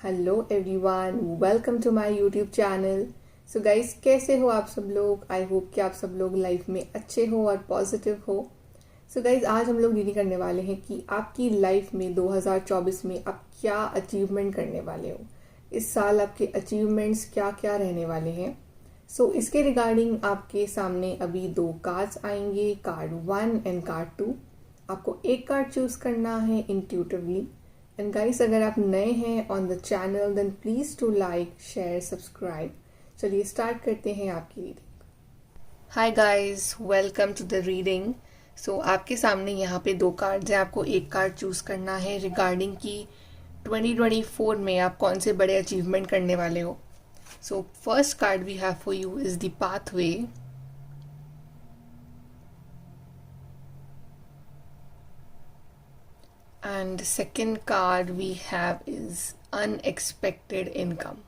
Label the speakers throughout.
Speaker 1: Hello everyone, welcome to my YouTube channel. So guys, कैसे हो आप सब लोग? आई होप कि आप सब लोग लाइफ में अच्छे हो और पॉजिटिव हो। सो गाइस, आज हम लोग डील करने वाले हैं कि आपकी लाइफ में 2024 में आप क्या अचीवमेंट करने वाले हो। इस साल आपके अचीवमेंट्स क्या क्या रहने वाले हैं। सो इसके रिगार्डिंग आपके सामने अभी दो कार्ड्स आएंगे, कार्ड 1 एंड कार्ड 2। आपको एक कार्ड चूज करना है इंट्यूटिवली। एंड गाइस, अगर आप नए हैं on the channel then please to like share subscribe. चलिए स्टार्ट करते हैं आपकी reading. Hi guys, welcome to the reading. So आपके सामने यहाँ पे दो कार्ड्स हैं, आपको एक कार्ड चूज करना है रिगार्डिंग की 2024 में आप कौन से बड़े अचीवमेंट करने वाले हो। So first card we have for you is the pathway. And the second card we have is unexpected income.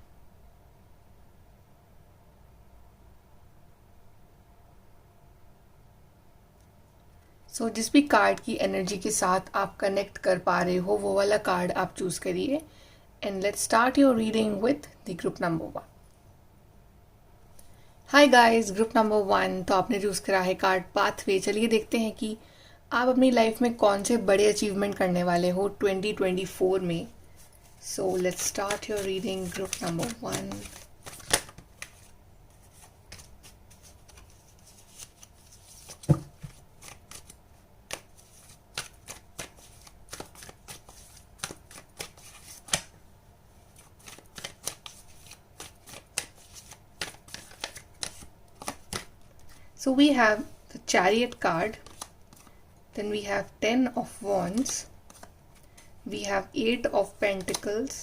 Speaker 1: So जिस भी कार्ड की एनर्जी के साथ आप कनेक्ट कर पा रहे हो वो वाला कार्ड आप चूज करिए। And let's start your reading with the group number 1। Hi guys, group number 1 तो आपने चूज करा है कार्ड पाथवे। चलिए देखते हैं कि आप अपनी लाइफ में कौन से बड़े अचीवमेंट करने वाले हो 2024 में। So let's start your reading group number 1। So we have the Chariot card, then we have 10 of Wands, we have 8 of Pentacles,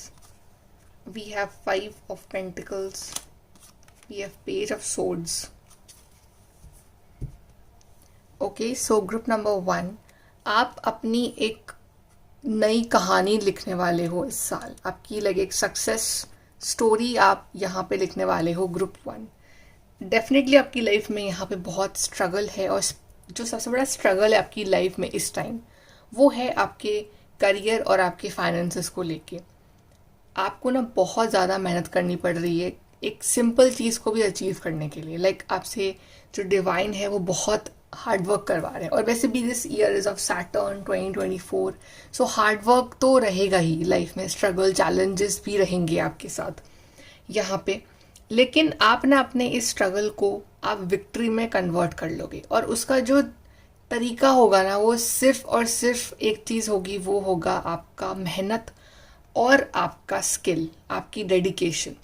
Speaker 1: we have 5 of Pentacles, we have Page of Swords. Okay, so group number 1, आप अपनी एक नई कहानी लिखने वाले हो इस साल। आपकी लगे एक सक्सेस स्टोरी आप यहाँ पे लिखने वाले हो ग्रुप 1। डेफिनेटली आपकी लाइफ में यहाँ पे बहुत स्ट्रगल है, और जो सबसे बड़ा स्ट्रगल है आपकी लाइफ में इस टाइम वो है आपके करियर और आपके फाइनेंसेस को लेके। आपको ना बहुत ज़्यादा मेहनत करनी पड़ रही है एक सिंपल चीज़ को भी अचीव करने के लिए। आपसे जो डिवाइन है वो बहुत हार्ड वर्क करवा रहे हैं। और वैसे भी this year is of Saturn 2024, so hard work तो रहेगा ही लाइफ में, स्ट्रगल चैलेंजेस भी रहेंगे आपके साथ यहाँ पे। लेकिन आप ना अपने इस स्ट्रगल को आप विक्ट्री में कन्वर्ट कर लोगे, और उसका जो तरीका होगा ना वो सिर्फ और सिर्फ एक चीज़ होगी, वो होगा आपका मेहनत और आपका स्किल, आपकी डेडिकेशन।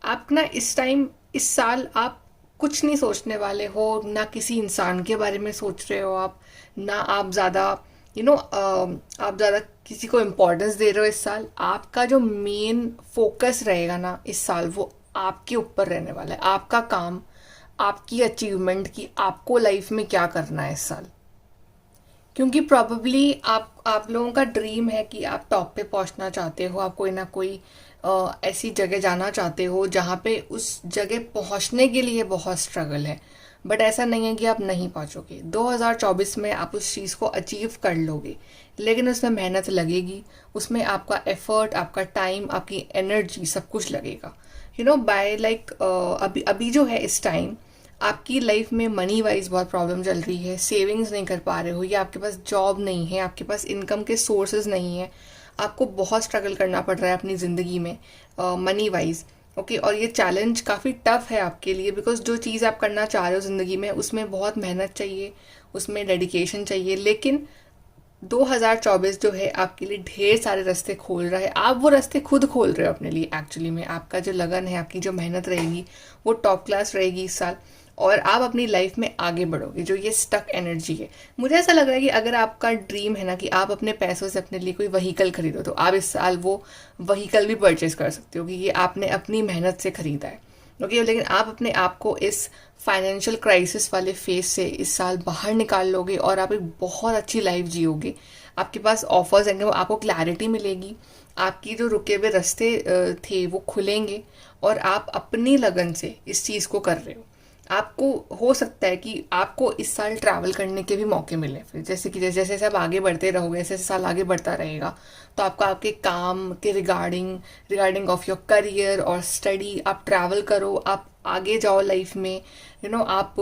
Speaker 1: आप ना इस टाइम इस साल आप कुछ नहीं सोचने वाले हो, ना किसी इंसान के बारे में सोच रहे हो आप, ना आप ज़्यादा आप ज़्यादा किसी को इम्पोर्टेंस दे रहे हो। इस साल आपका जो मेन फोकस रहेगा ना इस साल वो आपके ऊपर रहने वाला है, आपका काम, आपकी अचीवमेंट की आपको लाइफ में क्या करना है इस साल। क्योंकि प्रॉबेबली आप लोगों का ड्रीम है कि आप टॉप पे पहुंचना चाहते हो, आप कोई ना कोई ऐसी जगह जाना चाहते हो जहाँ पे उस जगह पहुंचने के लिए बहुत स्ट्रगल है। बट ऐसा नहीं है कि आप नहीं पहुंचोगे। 2024 में आप उस चीज़ को अचीव कर लोगे, लेकिन उसमें मेहनत लगेगी, उसमें आपका एफर्ट, आपका टाइम, आपकी एनर्जी सब कुछ लगेगा। बाय अभी अभी जो है इस टाइम आपकी लाइफ में मनी वाइज बहुत प्रॉब्लम चल रही है, सेविंग्स नहीं कर पा रहे हो, या आपके पास जॉब नहीं है, आपके पास इनकम के सोर्सेज नहीं है, आपको बहुत स्ट्रगल करना पड़ रहा है अपनी ज़िंदगी में मनी वाइज। ओके, और ये चैलेंज काफ़ी टफ है आपके लिए, बिकॉज जो चीज़ आप करना चाह रहे हो ज़िंदगी में उसमें बहुत मेहनत चाहिए, उसमें डेडिकेशन चाहिए। लेकिन 2024 जो है आपके लिए ढेर सारे रास्ते खोल रहा है। आप वो रास्ते खुद खोल रहे हो अपने लिए। एक्चुअली में आपका जो लगन है, आपकी जो मेहनत रहेगी वो टॉप क्लास रहेगी इस साल, और आप अपनी लाइफ में आगे बढ़ोगे। जो ये स्टक एनर्जी है, मुझे ऐसा लग रहा है कि अगर आपका ड्रीम है ना कि आप अपने पैसों से अपने लिए कोई व्हीकल खरीदो, तो आप इस साल वो व्हीकल भी परचेज कर सकते हो कि ये आपने अपनी मेहनत से खरीदा है। ओके, लेकिन आप अपने आप को इस फाइनेंशियल क्राइसिस वाले फेज से इस साल बाहर निकाल लोगे, और आप एक बहुत अच्छी लाइफ जियोगे। आपके पास ऑफर्स आएंगे, आपको क्लैरिटी मिलेगी, आपकी जो रुके हुए रास्ते थे वो खुलेंगे, और आप अपनी लगन से इस चीज़ को कर रहे हो। आपको हो सकता है कि आपको इस साल ट्रैवल करने के भी मौके मिले, फिर जैसे कि जैसे जैसे आप आगे बढ़ते रहोगे, जैसे जैसे साल आगे बढ़ता रहेगा, तो आपको आपके काम के regarding regarding of your career और स्टडी आप ट्रैवल करो, आप आगे जाओ लाइफ में, आप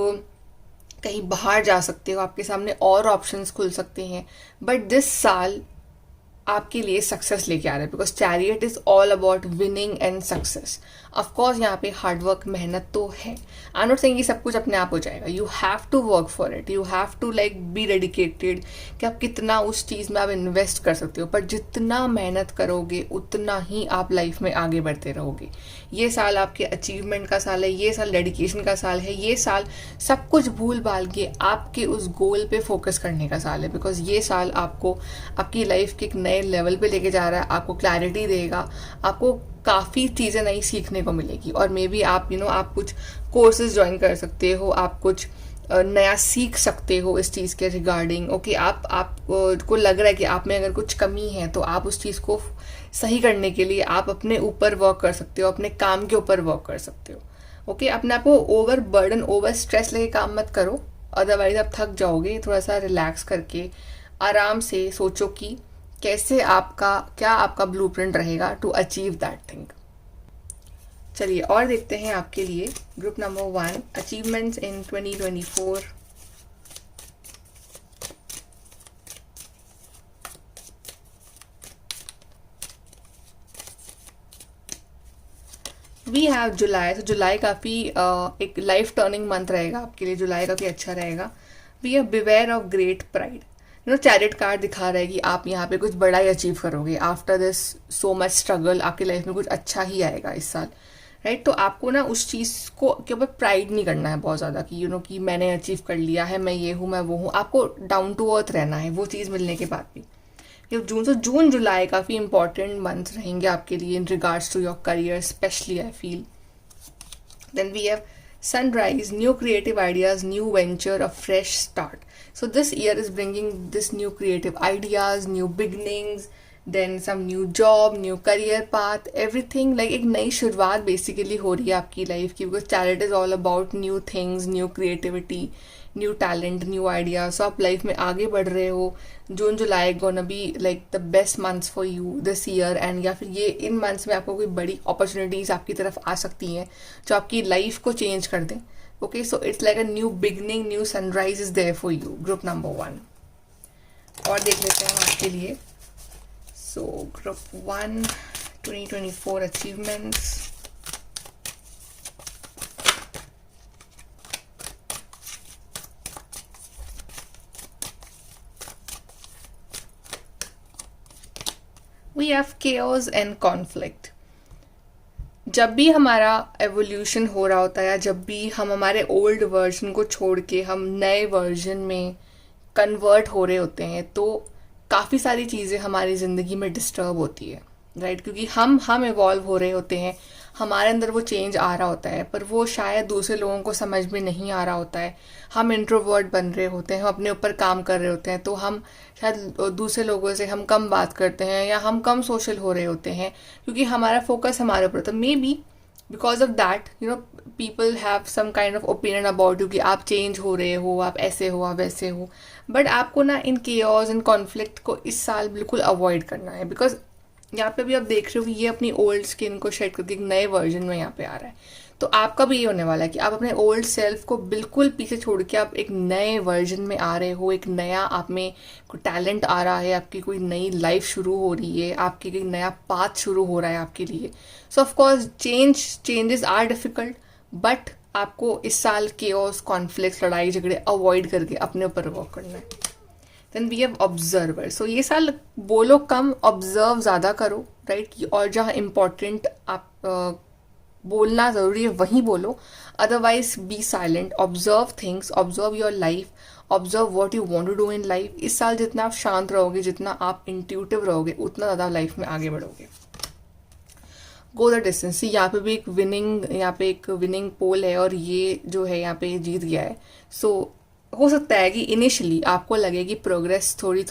Speaker 1: कहीं बाहर जा सकते हो, आपके सामने और ऑप्शंस खुल सकते हैं। बट दिस साल आपके लिए सक्सेस लेके आ रहा है, because chariot is all about winning and success. Of course यहाँ पे हार्डवर्क, मेहनत तो है। आई एम नॉट सेइंग कि सब कुछ अपने आप हो जाएगा, you have to work for it, you have to like be dedicated कि आप कितना उस चीज़ में आप इन्वेस्ट कर सकते हो। पर जितना मेहनत करोगे उतना ही आप लाइफ में आगे बढ़ते रहोगे। ये साल आपके अचीवमेंट का साल है, ये साल डेडिकेशन का साल है, ये साल सब कुछ भूल भाल के आपके उस गोल पे फोकस करने का साल है। बिकॉज ये साल आपको आपकी लाइफ के एक नए लेवल पे लेके जा रहा है, आपको क्लैरिटी देगा, आपको काफ़ी चीज़ें नई सीखने को मिलेगी। और मे बी आप आप कुछ कोर्सेज ज्वाइन कर सकते हो, आप कुछ नया सीख सकते हो इस चीज़ के रिगार्डिंग। ओके, आप को लग रहा है कि आप में अगर कुछ कमी है तो आप उस चीज़ को सही करने के लिए आप अपने ऊपर वर्क कर सकते हो, अपने काम के ऊपर वर्क कर सकते हो। ओके, अपने आप को ओवर बर्डन, ओवर स्ट्रेस लेके काम मत करो, अदरवाइज आप थक जाओगे। थोड़ा सा रिलैक्स करके आराम से सोचो कि कैसे क्या आपका ब्लूप्रिंट रहेगा टू अचीव दैट थिंग। चलिए और देखते हैं आपके लिए group number 1, achievements in 2024। We have July. तो जुलाई काफ़ी एक लाइफ टर्निंग मंथ रहेगा आपके लिए, जुलाई काफ़ी अच्छा रहेगा। We have beware of great pride. Chariot card दिखा रहा है कि आप यहाँ पे कुछ बड़ा ही अचीव करोगे। After this so much struggle आपकी लाइफ में कुछ अच्छा ही आएगा इस साल, राइट। तो आपको उस चीज़ को के ऊपर प्राइड नहीं करना है बहुत ज़्यादा कि कि मैंने अचीव कर लिया है, मैं ये हूँ, मैं वो हूँ। आपको डाउन टू अर्थ रहना है वो चीज़ मिलने के बाद भी। जून जुलाई काफ़ी इंपॉर्टेंट मंथ रहेंगे आपके लिए in regards to your career specially, I feel. Then we have sunrise, new creative ideas, new venture, a fresh start. So this year is bringing this new creative ideas, new beginnings, then some new job, new career path, everything like एक नई शुरुआत basically हो रही है आपकी life की, because chariot is all about new things, new creativity, new talent, new idea. So आप life में आगे बढ़ रहे हो। June July gonna be like the best months for you this year, and या फिर ये इन मंथ्स में आपको कोई बड़ी अपॉर्चुनिटीज आपकी तरफ आ सकती हैं जो आपकी लाइफ को चेंज कर दें। Okay, so it's like a new beginning, new sunrise is there for you, group number 1। और देख लेते हैं आपके लिए। सो group 1 2024 achievements. We have chaos and conflict. जब भी हमारा एवोल्यूशन हो रहा होता है, या जब भी हम हमारे ओल्ड वर्जन को छोड़ के हम नए वर्जन में कन्वर्ट हो रहे होते हैं, तो काफ़ी सारी चीज़ें हमारी ज़िंदगी में डिस्टर्ब होती है, राइट। क्योंकि हम इवॉल्व हो रहे होते हैं, हमारे अंदर वो चेंज आ रहा होता है, पर वो शायद दूसरे लोगों को समझ में नहीं आ रहा होता है। हम इंट्रोवर्ट बन रहे होते हैं, हम अपने ऊपर काम कर रहे होते हैं, तो हम शायद दूसरे लोगों से हम कम बात करते हैं या हम कम सोशल हो रहे होते हैं, क्योंकि हमारा फोकस हमारे ऊपर होता है। Maybe because of that people have some kind of opinion about you कि आप चेंज हो रहे हो, आप ऐसे हो, आप वैसे हो। बट आपको इन केओस इन कॉन्फ्लिक्ट को इस साल बिल्कुल अवॉइड करना है, बिकॉज यहाँ पे भी आप देख रहे हो कि ये अपनी ओल्ड स्किन को शेड करके एक नए वर्जन में यहाँ पे आ रहा है। तो आपका भी ये होने वाला है कि आप अपने ओल्ड सेल्फ को बिल्कुल पीछे छोड़ के आप एक नए वर्जन में आ रहे हो, एक नया आप में कोई टैलेंट आ रहा है, आपकी कोई नई लाइफ शुरू हो रही है, आपकी कोई नया पाथ शुरू हो रहा है आपके लिए। So of course changes are difficult, but आपको इस साल केओस, कॉन्फ्लिक्ट, लड़ाई झगड़े अवॉइड करके अपने ऊपर वर्क करना है। Then we have observer. So ये साल बोलो कम, ऑब्जर्व ज़्यादा करो, राइट। और जहाँ इम्पॉर्टेंट आप बोलना ज़रूरी है वहीं बोलो, otherwise be silent. Observe things, observe your life, observe what you want to do in life. इस साल जितना आप शांत रहोगे, जितना आप इंट्यूटिव रहोगे, उतना ज़्यादा लाइफ में आगे बढ़ोगे। Go the distance. यहाँ पे भी एक विनिंग पोल है, और ये जो है यहाँ पे जीत गया है। सो हो सकता है कि इनिशियली आपको लगे कि प्रोग्रेस थोड़ी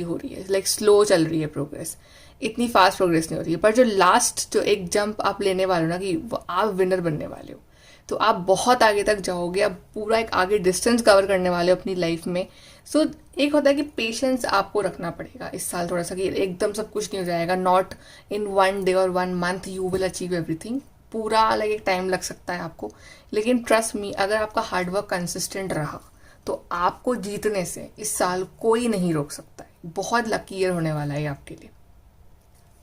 Speaker 1: हो रही है, लाइक स्लो चल रही है प्रोग्रेस, इतनी फास्ट प्रोग्रेस नहीं हो रही है। पर जो लास्ट जो एक जंप आप लेने वाले हो ना, कि आप विनर बनने वाले हो, तो आप बहुत आगे तक जाओगे, आप पूरा एक आगे डिस्टेंस कवर करने वाले हो अपनी लाइफ में। सो एक होता है कि पेशेंस आपको रखना पड़ेगा इस साल थोड़ा सा, कि एकदम सब कुछ नहीं हो जाएगा, नॉट इन 1 डे और 1 month you will achieve everything. पूरा अलग एक टाइम लग सकता है आपको, लेकिन ट्रस्ट मी, अगर आपका हार्डवर्क कंसिस्टेंट रहा तो आपको जीतने से इस साल कोई नहीं रोक सकता है। बहुत लकी ईयर होने वाला है आपके लिए।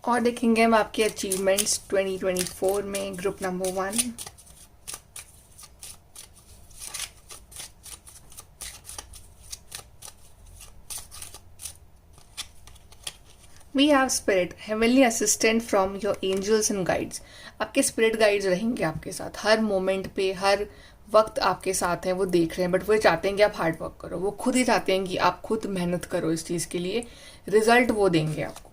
Speaker 1: और देखेंगे हम आपके अचीवमेंट्स 2024 में। Group number 1, we have spirit, heavenly assistant from your angels and guides. आपके स्पिरिट गाइड्स रहेंगे आपके साथ हर मोमेंट पे, हर वक्त आपके साथ हैं, वो देख रहे हैं, बट वो चाहते हैं कि आप हार्ड वर्क करो। वो खुद ही चाहते हैं कि आप खुद मेहनत करो इस चीज़ के लिए, रिजल्ट वो देंगे आपको।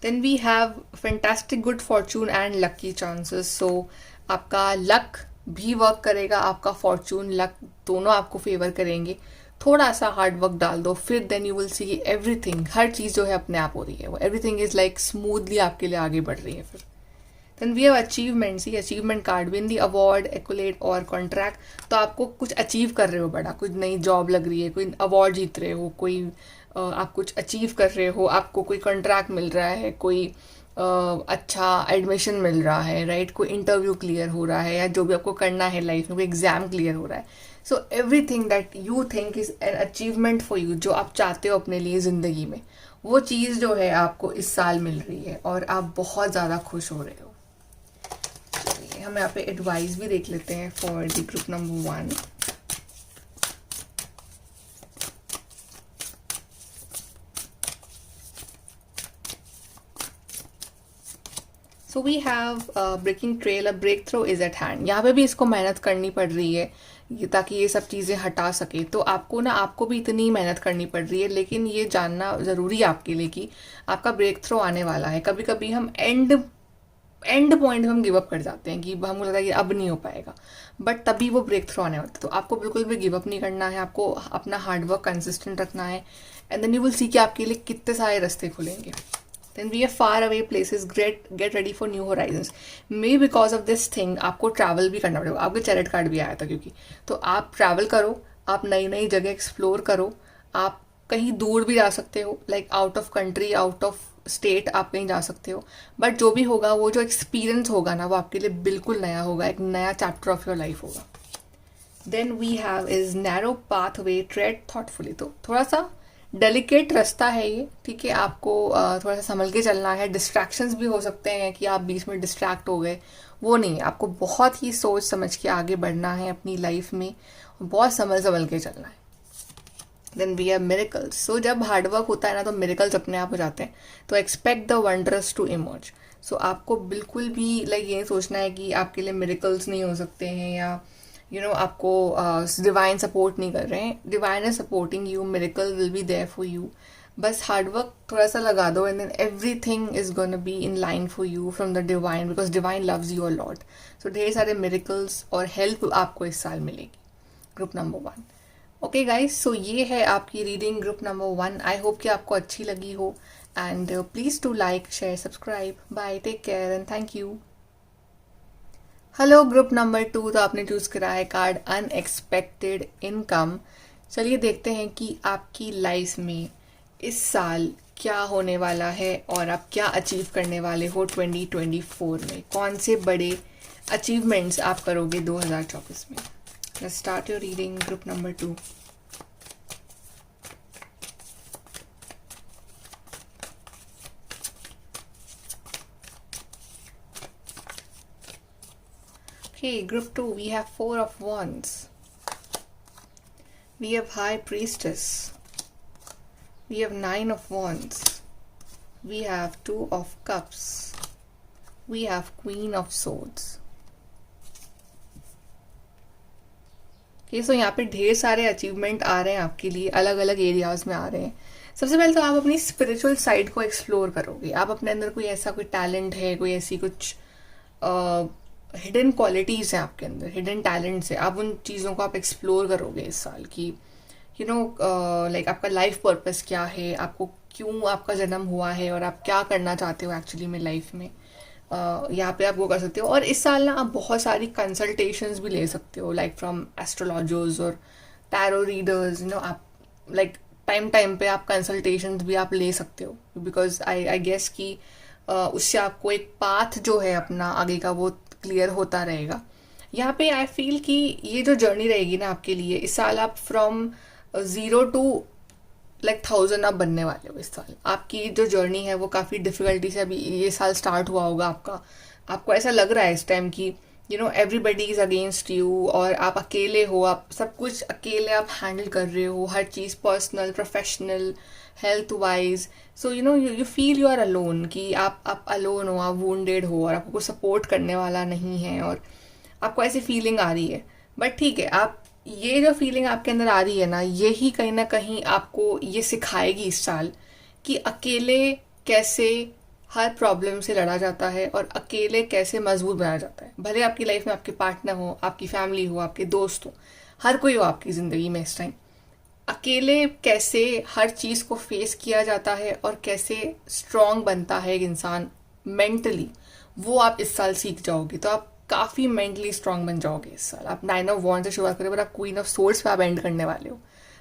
Speaker 1: Then we have fantastic good fortune and lucky chances. So आपका लक भी वर्क करेगा, आपका फॉर्चून लक दोनों आपको फेवर करेंगे। थोड़ा सा हार्ड वर्क डाल दो, फिर then you will see everything, हर चीज़ जो है अपने आप हो रही है, वो एवरीथिंग इज लाइक स्मूथली आपके लिए आगे बढ़ रही है। फिर देन वी हैव अचीवमेंट्स, ये achievement card, win the award, accolade और कॉन्ट्रैक्ट। तो आपको कुछ अचीव कर रहे हो बड़ा, कुछ नई जॉब लग रही है, कोई अवार्ड जीत रहे हो, कोई आप कुछ अचीव कर रहे हो, आपको कोई कॉन्ट्रैक्ट मिल रहा है, कोई अच्छा एडमिशन मिल रहा है, राइट, कोई इंटरव्यू क्लियर हो रहा है, या जो भी आपको करना है लाइफ में, कोई एग्जाम क्लियर हो रहा है। So everything that you think is an achievement for you, जो आप चाहते हो अपने लिए ज़िंदगी में, वो चीज़ जो है आपको इस साल मिल रही है और आप बहुत ज़्यादा खुश हो रहे हो। हम यहाँ पे एडवाइस भी देख लेते हैं for the group number 1। So we have breaking trail, a breakthrough is at hand. यहाँ पे भी इसको मेहनत करनी पड़ रही है ताकि ये सब चीज़ें हटा सके। तो आपको भी इतनी मेहनत करनी पड़ रही है, लेकिन ये जानना ज़रूरी है आपके लिए कि आपका ब्रेक थ्रू आने वाला है। कभी कभी हम एंड पॉइंट में हम गिव अप कर जाते हैं कि हमको लगता है कि अब नहीं हो पाएगा, बट तभी वो ब्रेक थ्रू आने वाला है। तो आपको बिल्कुल भी गिव अप नहीं करना है, आपको अपना हार्डवर्क कंसिस्टेंट रखना है, and then you will see कि आपके लिए कितने सारे रास्ते खुलेंगे। Then we are far away places, get ready for new horizons. Maybe because of this thing आपको ट्रैवल भी करना पड़ेगा। आपके चैरिट कार्ड भी आया था क्योंकि, तो आप ट्रैवल करो, आप नई नई जगह एक्सप्लोर करो, आप कहीं दूर भी जा सकते हो, like out of country, out of state आप कहीं जा सकते हो। बट जो भी होगा, वो जो एक्सपीरियंस होगा ना, वो आपके लिए बिल्कुल नया होगा, एक नया चैप्टर ऑफ योर लाइफ होगा। Then we have is narrow pathway, tread thoughtfully. तो थोड़ा सा डेलिकेट रास्ता है ये, ठीक है, आपको थोड़ा सा संभल के चलना है। डिस्ट्रैक्शंस भी हो सकते हैं कि आप बीच में डिस्ट्रैक्ट हो गए, वो नहीं, आपको बहुत ही सोच समझ के आगे बढ़ना है अपनी लाइफ में, बहुत संभल के चलना है। Then we have miracles. So जब हार्डवर्क होता है ना, तो मिरेकल्स अपने आप हो जाते हैं। तो expect the wonders to emerge. So आपको बिल्कुल भी लाइक ये सोचना है कि आपके लिए मिरेकल्स नहीं हो सकते हैं, या आपको डिवाइन सपोर्ट नहीं कर रहे हैं। Divine is supporting you, miracle will be there for you. बस हार्डवर्क थोड़ा सा लगा दो, and then everything is gonna be in line for you from the divine, because divine loves you a lot. So ढेर सारे miracles और help आपको इस साल मिलेगी। Group number 1, okay guys, so ये है आपकी reading group number 1। I hope कि आपको अच्छी लगी हो, and please to like, share, subscribe. Bye, take care and thank you. Hello group number 2, तो आपने चूज करा है कार्ड अनएक्सपेक्टेड इनकम। चलिए देखते हैं कि आपकी लाइफ में इस साल क्या होने वाला है और आप क्या अचीव करने वाले हो 2024 में। कौन से बड़े अचीवमेंट्स आप करोगे 2024 में। Let's start your reading group number 2। Okay, group 2, we have 4 of Wands. We have High Priestess. We have 9 of Wands. We have 2 of Cups. We have Queen of Swords. Okay, so यहाँ पे ढेर सारे achievement आ रहे हैं आपके लिए, अलग अलग एरियाज में आ रहे हैं। सबसे पहले तो आप अपनी स्पिरिचुअल साइड को एक्सप्लोर करोगे। आप अपने अंदर कोई ऐसा कोई टैलेंट है, कोई ऐसी कुछ हिडन क्वालिटीज़ हैं आपके अंदर, हिडन टैलेंट्स है, आप उन चीज़ों को आप एक्सप्लोर करोगे इस साल की। लाइक आपका लाइफ पर्पस क्या है, आपको क्यों आपका जन्म हुआ है, और आप क्या करना चाहते हो एक्चुअली में लाइफ में। यहाँ पे आप वो कर सकते हो। और इस साल ना आप बहुत सारी कंसल्टेशंस भी ले सकते हो, लाइक फ्रॉम एस्ट्रोलॉजर्स और टैरो रीडर्स, आप लाइक टाइम टाइम पे आप कंसल्टेशंस भी आप ले सकते हो, बिकॉज आई गेस कि उससे आपको एक पाथ जो है अपना आगे का वो क्लियर होता रहेगा। यहाँ पे आई फील कि ये जो जर्नी रहेगी ना आपके लिए इस साल, आप फ्रॉम 0 टू लाइक 1000 आप बनने वाले हो इस साल। आपकी जो जर्नी है वो काफ़ी डिफिकल्टी से अभी ये साल स्टार्ट हुआ होगा आपका। आपको ऐसा लग रहा है इस टाइम कि एवरीबडी इज़ अगेंस्ट यू और आप अकेले हो, आप सब कुछ अकेले आप हैंडल कर रहे हो, हर चीज़ personal, professional, health wise. So you feel you are alone, कि आप अलोन हो, आप वुंडेड हो और आपको कुछ सपोर्ट करने वाला नहीं है और आपको ऐसी फीलिंग आ रही है। बट ठीक है, आप ये जो फीलिंग आपके अंदर आ रही है ना, यही कहीं ना कहीं आपको ये सिखाएगी इस साल कि अकेले कैसे हर प्रॉब्लम से लड़ा जाता है और अकेले कैसे मजबूत बनाया जाता है। भले आपकी लाइफ में आपके पार्टनर हो, आपकी फैमिली हो, आपके दोस्त हो, हर कोई हो आपकी ज़िंदगी में इस टाइम, अकेले कैसे हर चीज़ को फेस किया जाता है और कैसे स्ट्रांग बनता है एक इंसान मेंटली, वो आप इस साल सीख जाओगे। तो आप काफ़ी मेंटली स्ट्रांग बन जाओगे इस साल। आप 9 ऑफ वॉन्ड से शुरुआत करें, पर आप क्वीन ऑफ सोर्स पे आप एंड करने वाले हो।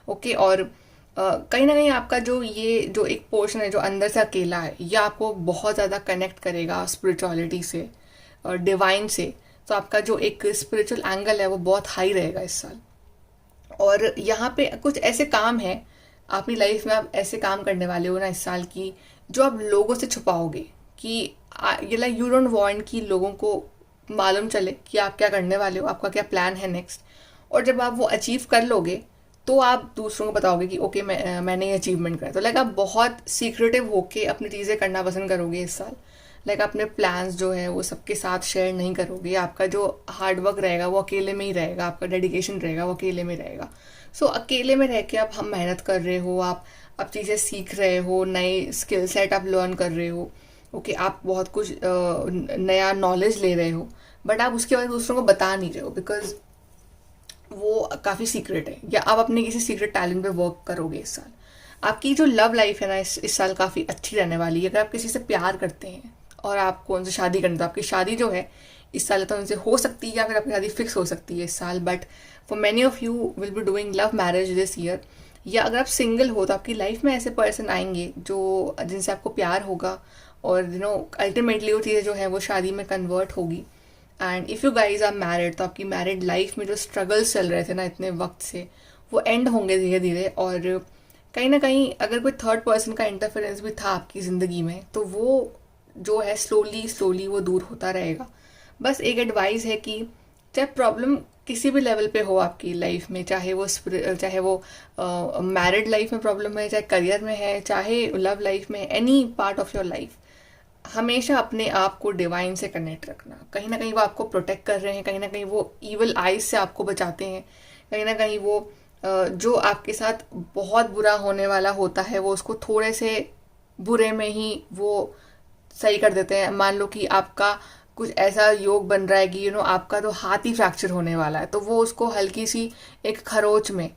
Speaker 1: ओके, और कहीं ना कहीं आपका जो ये जो एक पोर्शन है जो अंदर से अकेला है, ये आपको बहुत ज़्यादा कनेक्ट करेगा स्पिरिचुअलिटी से और डिवाइन से। तो आपका जो एक स्पिरिचुअल एंगल है वो बहुत हाई रहेगा इस साल। और यहाँ पे कुछ ऐसे काम हैं अपनी लाइफ में, आप ऐसे काम करने वाले हो ना इस साल की, जो आप लोगों से छुपाओगे, कि ये लाइक यू डोंट वांट कि लोगों को मालूम चले कि आप क्या करने वाले हो, आपका क्या प्लान है नेक्स्ट। और जब आप वो अचीव कर लोगे तो आप दूसरों को बताओगे कि ओके मैंने ये अचीवमेंट करा। तो लाइक आप बहुत सीक्रेटिव होके अपनी चीज़ें करना पसंद करोगे इस साल। लाइक अपने प्लान्स जो है वो सबके साथ शेयर नहीं करोगे। आपका जो हार्डवर्क रहेगा वो अकेले में ही रहेगा, आपका डेडिकेशन रहेगा वो अकेले में रहेगा। सो अकेले में रह के आप हम मेहनत कर रहे हो, आप चीज़ें सीख रहे हो, नए स्किल सेट आप लर्न कर रहे हो। ओके, आप बहुत कुछ नया नॉलेज ले रहे हो, बट आप उसके बाद दूसरों को बता नहीं रहे हो बिकॉज वो काफ़ी सीक्रेट है, या आप अपने किसी सीक्रेट टैलेंट पे वर्क करोगे इस साल। आपकी जो लव लाइफ है ना इस साल काफ़ी अच्छी रहने वाली है। अगर आप किसी से प्यार करते हैं और आपको उनसे शादी करनी, तो आपकी शादी जो है इस साल तो उनसे हो सकती है या फिर आपकी शादी फिक्स हो सकती है इस साल। But for many of you will be doing love marriage this year. या अगर आप सिंगल हो तो आपकी लाइफ में ऐसे पर्सन आएंगे जो जिनसे आपको प्यार होगा और अल्टीमेटली वो चीज़ें जो है वो शादी में कन्वर्ट होगी। And if you guys are married, तो आपकी मैरिड लाइफ में जो स्ट्रगल्स चल रहे थे ना इतने वक्त से, वो एंड होंगे धीरे धीरे। और कहीं ना कहीं अगर कोई थर्ड पर्सन का इंटरफेरेंस भी था आपकी ज़िंदगी में, तो वो जो है स्लोली स्लोली वो दूर होता रहेगा। बस एक एडवाइस है कि चाहे प्रॉब्लम किसी भी लेवल पे हो आपकी लाइफ में, चाहे वो मैरिड लाइफ में प्रॉब्लम है, चाहे करियर में है, चाहे लव लाइफ में, any part of your life, हमेशा अपने आप को डिवाइन से कनेक्ट रखना। कहीं ना कहीं वो आपको प्रोटेक्ट कर रहे हैं, कहीं ना कहीं वो ईवल आइज से आपको बचाते हैं, कहीं ना कहीं वो जो आपके साथ बहुत बुरा होने वाला होता है वो उसको थोड़े से बुरे में ही वो सही कर देते हैं। मान लो कि आपका कुछ ऐसा योग बन रहा है कि आपका तो हाथ ही फ्रैक्चर होने वाला है, तो वो उसको हल्की सी एक खरोच में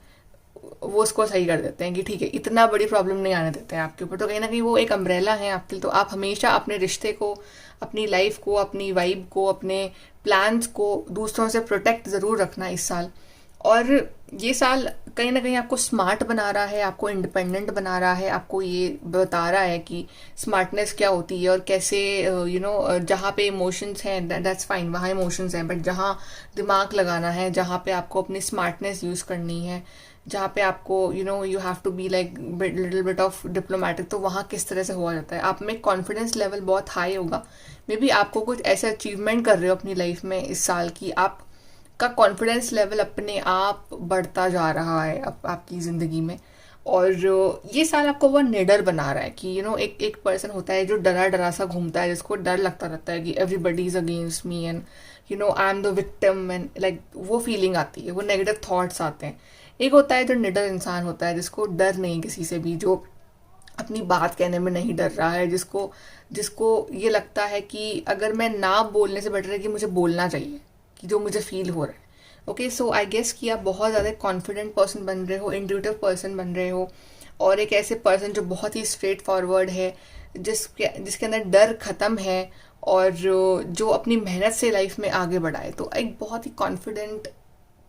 Speaker 1: वो उसको सही कर देते हैं कि ठीक है, इतना बड़ी प्रॉब्लम नहीं आने देते हैं आपके ऊपर। तो कहीं ना कहीं वो एक अम्ब्रेला है आपके लिए। तो आप हमेशा अपने रिश्ते को, अपनी लाइफ को, अपनी वाइब को, अपने प्लान्स को दूसरों से प्रोटेक्ट ज़रूर रखना इस साल। और ये साल कहीं ना कहीं आपको स्मार्ट बना रहा है, आपको इंडिपेंडेंट बना रहा है, आपको ये बता रहा है कि स्मार्टनेस क्या होती है और कैसे जहाँ पे इमोशंस हैं दैट्स फाइन, वहाँ इमोशंस हैं, बट जहाँ दिमाग लगाना है, जहाँ पे आपको अपनी स्मार्टनेस यूज़ करनी है, जहाँ पे आपको you have to be like little bit of diplomatic, तो वहाँ किस तरह से हुआ जाता है। आप में कॉन्फिडेंस लेवल बहुत हाई होगा। मे बी आपको कुछ ऐसे अचीवमेंट कर रहे हो अपनी लाइफ में इस साल की, आपका कॉन्फिडेंस लेवल अपने आप बढ़ता जा रहा है आपकी ज़िंदगी में। और ये साल आपको वो निडर बना रहा है कि एक पर्सन होता है जो डरा डरा सा घूमता है, जिसको डर लगता रहता है कि everybody is against me and I am the victim, and like वो फीलिंग आती है, वो नेगेटिव थॉट्स आते हैं। एक होता है जो निडर इंसान होता है, जिसको डर नहीं किसी से भी, जो अपनी बात कहने में नहीं डर रहा है, जिसको ये लगता है कि अगर मैं ना बोलने से बेटर है कि मुझे बोलना चाहिए कि जो मुझे फील हो रहा है। ओके, सो आई गेस कि आप बहुत ज़्यादा कॉन्फिडेंट पर्सन बन रहे हो, इंट्यूटिव पर्सन बन रहे हो, और एक ऐसे पर्सन जो बहुत ही स्ट्रेट फॉरवर्ड है, जिसके अंदर डर ख़त्म है और जो अपनी मेहनत से लाइफ में आगे बढ़ाए। तो एक बहुत ही कॉन्फिडेंट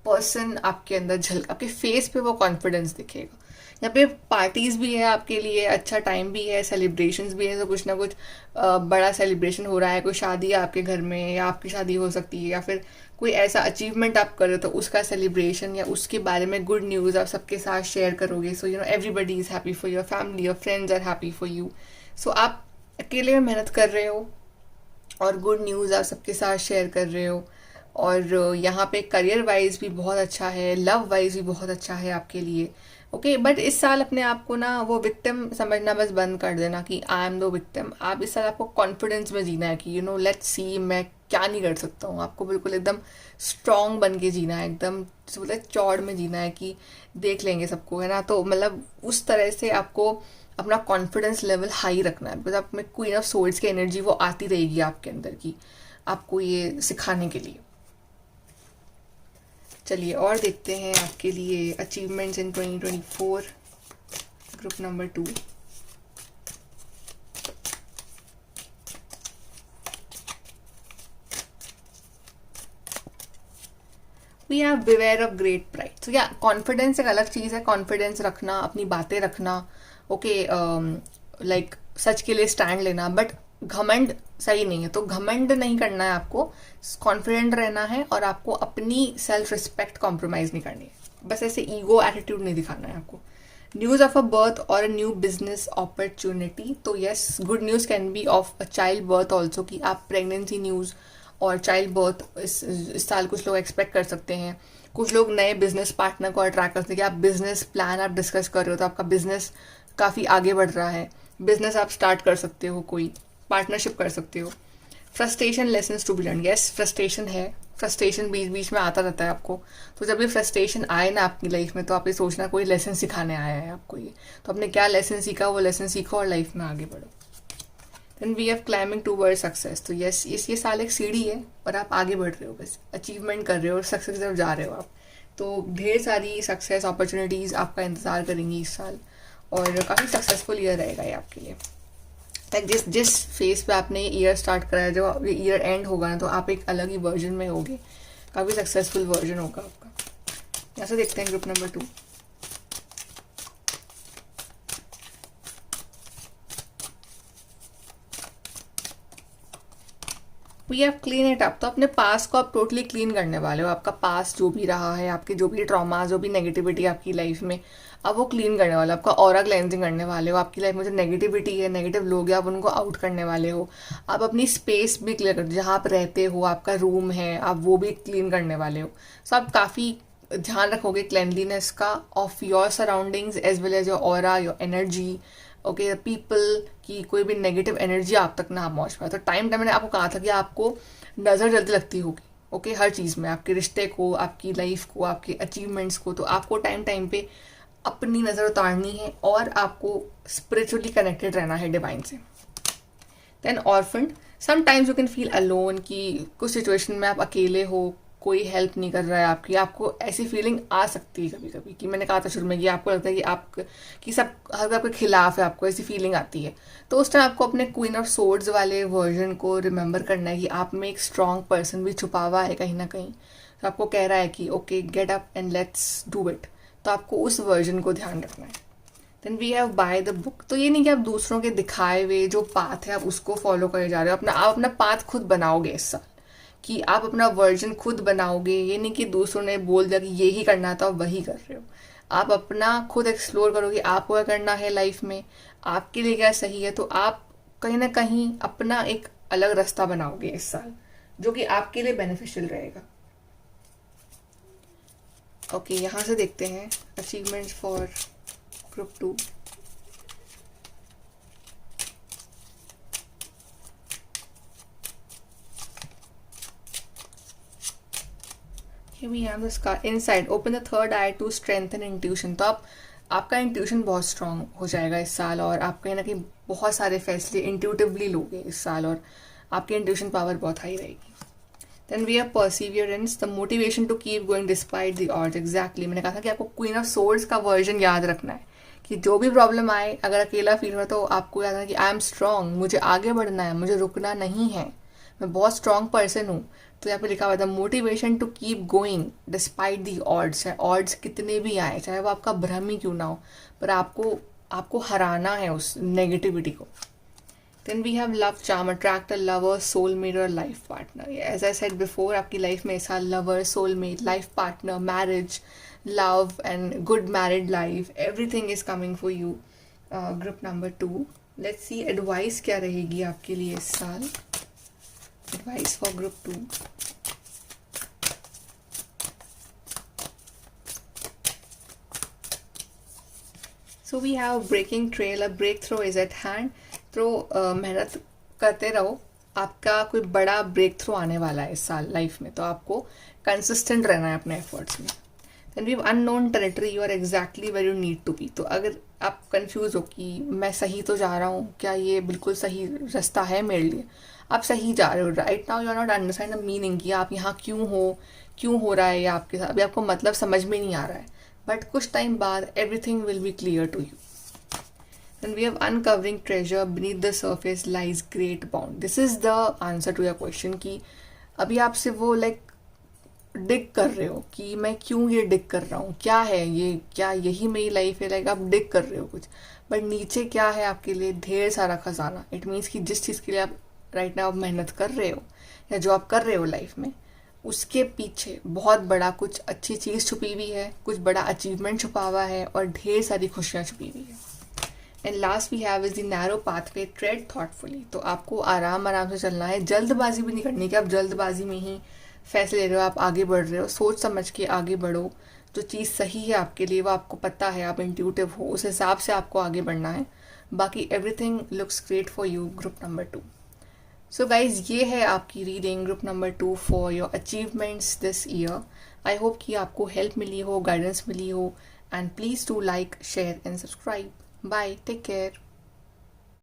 Speaker 1: पर्सन आपके अंदर आपके फेस पे वो कॉन्फिडेंस दिखेगा। यहाँ पे पार्टीज भी है आपके लिए, अच्छा टाइम भी है, सेलिब्रेशंस भी है, तो कुछ ना कुछ बड़ा सेलिब्रेशन हो रहा है, कोई शादी है आपके घर में या आपकी शादी हो सकती है, या फिर कोई ऐसा अचीवमेंट आप करो तो उसका सेलिब्रेशन या उसके बारे में गुड न्यूज़ आप सबके साथ शेयर करोगे। So you know everybody is happy for your family, your friends are happy for you. So आप अकेले में मेहनत कर रहे हो और गुड न्यूज़ आप सबके साथ शेयर कर रहे हो। और यहाँ पे करियर वाइज भी बहुत अच्छा है, लव वाइज भी बहुत अच्छा है आपके लिए। ओके, बट इस साल अपने आप को ना वो विक्टिम समझना बस बंद कर देना कि आई एम द विक्टिम। आप इस साल आपको कॉन्फिडेंस में जीना है कि यू नो लेट्स सी मैं क्या नहीं कर सकता हूँ। आपको बिल्कुल एकदम स्ट्रांग बन के जीना है, एकदम बोलते चौड़ में जीना है कि देख लेंगे सबको, है ना। तो मतलब उस तरह से आपको अपना कॉन्फिडेंस लेवल हाई रखना है, बिकॉज आप में क्वीन ऑफ सोर्ड्स की एनर्जी वो आती रहेगी आपके अंदर की, आपको ये सिखाने के लिए। चलिए और देखते हैं आपके लिए achievements in 2024, group number 2। We have beware of great pride. तो या कॉन्फिडेंस एक अलग चीज़ है, कॉन्फिडेंस रखना, अपनी बातें रखना, ओके, लाइक सच के लिए स्टैंड लेना, बट घमंड सही नहीं है। तो घमंड नहीं करना है आपको, कॉन्फिडेंट रहना है और आपको अपनी सेल्फ रिस्पेक्ट कॉम्प्रोमाइज़ नहीं करनी है। बस ऐसे ईगो एटीट्यूड नहीं दिखाना है आपको। न्यूज़ ऑफ अ बर्थ और अ न्यू बिजनेस अपॉर्चुनिटी। तो yes, good news can be of a child birth also, कि आप प्रेगनेंसी न्यूज़ और चाइल्ड बर्थ इस साल कुछ लोग एक्सपेक्ट कर सकते हैं। कुछ लोग नए बिजनेस पार्टनर को अट्रैक्ट कर सकते हैं कि आप बिजनेस प्लान आप डिस्कस कर रहे हो, तो आपका बिजनेस काफ़ी आगे बढ़ रहा है, बिजनेस आप स्टार्ट कर सकते हो, कोई पार्टनरशिप कर सकते हो। Frustration lessons to be learn. Yes, frustration है, फ्रस्ट्रेशन बीच बीच में आता रहता है आपको। तो जब ये फ्रस्ट्रेशन आए ना आपकी लाइफ में, तो आप ये सोचना कोई लेसन सिखाने आया है आपको ये, तो आपने क्या लेसन सीखा वो लेसन सीखो और लाइफ में आगे बढ़ो। Then we have climbing toward success. तो यस, ये साल एक सीढ़ी है और आप आगे बढ़ रहे हो, बस अचीवमेंट कर रहे हो और सक्सेस की तरफ जा रहे हो आप। तो ढेर सारी सक्सेस अपॉर्चुनिटीज़ आपका इंतज़ार करेंगी इस साल, और काफ़ी सक्सेसफुल ईयर रहेगा ये आपके लिए। लाइक जिस फेस पे आपने ये ईयर स्टार्ट करा है, जो ये ईयर एंड होगा ना, तो आप एक अलग ही वर्जन में होगे, काफ़ी सक्सेसफुल वर्जन होगा आपका। यहाँ से देखते हैं group number 2। We have clean it up. तो अपने पास को आप टोटली क्लीन करने वाले हो। आपका पास जो भी रहा है, आपके जो भी ट्रॉमा, जो भी नेगेटिविटी आपकी लाइफ में, अब वो क्लीन करने वाले हो। आपका ऑरा क्लेंजिंग करने वाले हो। आपकी लाइफ में जो नेगेटिविटी है, नेगेटिव लोग हैं, आप उनको आउट करने वाले हो। आप अपनी स्पेस भी क्लियर कर, जहाँ आप रहते हो, आपका रूम है, आप वो भी क्लीन करने वाले हो। सो आप काफ़ी ध्यान रखोगे क्लेनलीनेस का, of your surroundings as well as your aura, your energy, okay, people की कोई भी नेगेटिव एनर्जी आप तक ना पहुंच पाए। तो टाइम मैंने आपको कहा था कि आपको नज़र जल्दी लगती होगी, ओके, हर चीज़ में, आपके रिश्ते को, आपकी लाइफ को, आपके अचीवमेंट्स को। तो आपको टाइम टाइम पे अपनी नज़र उतारनी है और आपको स्पिरिचुअली कनेक्टेड रहना है डिवाइन से। Then orphan. Sometimes you can feel alone, कि कुछ सिचुएशन में आप अकेले हो, कोई हेल्प नहीं कर रहा है आपकी। आपको ऐसी फीलिंग आ सकती है कभी कभी, कि मैंने कहा था शुरू में कि आपको लगता है कि सब हर आपके खिलाफ है, आपको ऐसी फीलिंग आती है। तो उस टाइम आपको अपने क्वीन ऑफ सोर्ड्स वाले वर्जन को रिमेंबर करना है कि आप में एक स्ट्रॉन्ग पर्सन भी छुपा हुआ है कहीं ना कहीं। तो आपको कह रहा है कि okay, get up and let's do it. तो आपको उस वर्जन को ध्यान रखना है। Then we have by the book. तो ये नहीं कि आप दूसरों के दिखाए हुए जो पाथ है आप उसको फॉलो करे जा रहे हो। आप अपना पाथ खुद बनाओगे इस साल, कि आप अपना वर्जन खुद बनाओगे। ये नहीं कि दूसरों ने बोल दिया कि ये ही करना था, वही कर रहे हो। आप अपना खुद एक्सप्लोर करोगे, आपको क्या करना है लाइफ में, आपके लिए क्या सही है। तो आप कहीं ना कहीं अपना एक अलग रास्ता बनाओगे इस साल, जो कि आपके लिए बेनिफिशियल रहेगा। ओके, यहाँ से देखते हैं achievements for group 2। Here we have the scar inside. Open the third eye to strengthen intuition. तो आपका इंट्यूशन बहुत स्ट्रांग हो जाएगा इस साल, और आप कहीं ना कहीं बहुत सारे फैसले इंट्यूटिवली लोगे इस साल, और आपकी इंट्यूशन पावर बहुत हाई रहेगी। Then we have perseverance, the motivation to keep going despite the odds. Exactly, मैंने कहा था कि आपको क्वीन ऑफ सोर्ड्स का वर्जन याद रखना है, कि जो भी प्रॉब्लम आए, अगर अकेला फील हो तो आपको याद रखना कि आई एम स्ट्रांग, मुझे आगे बढ़ना है, मुझे रुकना नहीं है। मैं बहुत स्ट्रॉन्ग पर्सन हूँ, तो यहाँ पे लिखा हुआ था motivation to keep going despite the odds है। ऑड्स कितने भी आए, चाहे वो आपका भ्रम ही क्यों ना हो, पर आपको हराना है उस नेगेटिविटी को। Then we have love charm, attract a lover, soulmate or life partner. As I said before, आपकी लाइफ में ऐसा lover, soulmate, life partner, marriage, love and good married life, everything is coming for you. Group number 2. Let's see advice क्या रहेगी आपके लिए इस साल. Advice for group 2. So we have breaking trail, a breakthrough is at hand. तो मेहनत करते रहो, आपका कोई बड़ा ब्रेक थ्रू आने वाला है इस साल लाइफ में, तो आपको कंसिस्टेंट रहना है अपने एफर्ट्स में। Then we have unknown territory, you are exactly where you need to be. तो अगर आप कंफ्यूज हो कि मैं सही तो जा रहा हूँ, क्या ये बिल्कुल सही रास्ता है मेरे लिए, आप सही जा रहे हो। Right now you are not understand the meaning कि आप यहाँ क्यों हो रहा है या आपके साथ अभी आपको मतलब समझ में नहीं आ रहा है, बट कुछ टाइम बाद everything will be clear to you. Then we have uncovering treasure, beneath the surface lies great bond. This is the answer to your question कि अभी आप सिर्फ वो डिग कर रहे हो कि मैं क्यों ये डिग कर रहा हूँ, क्या है ये, क्या यही मेरी लाइफ है, आप डिग कर रहे हो कुछ, बट नीचे क्या है आपके लिए ढेर सारा खजाना। इट मीन्स कि जिस चीज़ के लिए आप राइट नाउ मेहनत कर रहे हो या जो आप कर रहे हो लाइफ में, उसके पीछे बहुत बड़ा कुछ अच्छी चीज़ छुपी हुई है, कुछ बड़ा अचीवमेंट छुपा हुआ है और ढेर सारी खुशियाँ छुपी हुई है। And last we have is the narrow pathway, tread thoughtfully. तो आपको आराम से चलना है, जल्दबाजी भी नहीं करनी कि आप जल्दबाजी में ही फैसले ले रहे हो, आप आगे बढ़ रहे हो। सोच समझ के आगे बढ़ो, जो चीज़ सही है आपके लिए वो आपको पता है, आप इंट्यूटिव हो, उस हिसाब से आपको आगे बढ़ना है। बाकी everything looks great for you group number 2। So guys, ये है आपकी reading group number 2 for your achievements this year. I hope कि आपको हेल्प मिली हो, गाइडेंस मिली हो, and please do like, share and subscribe. Bye. Take care.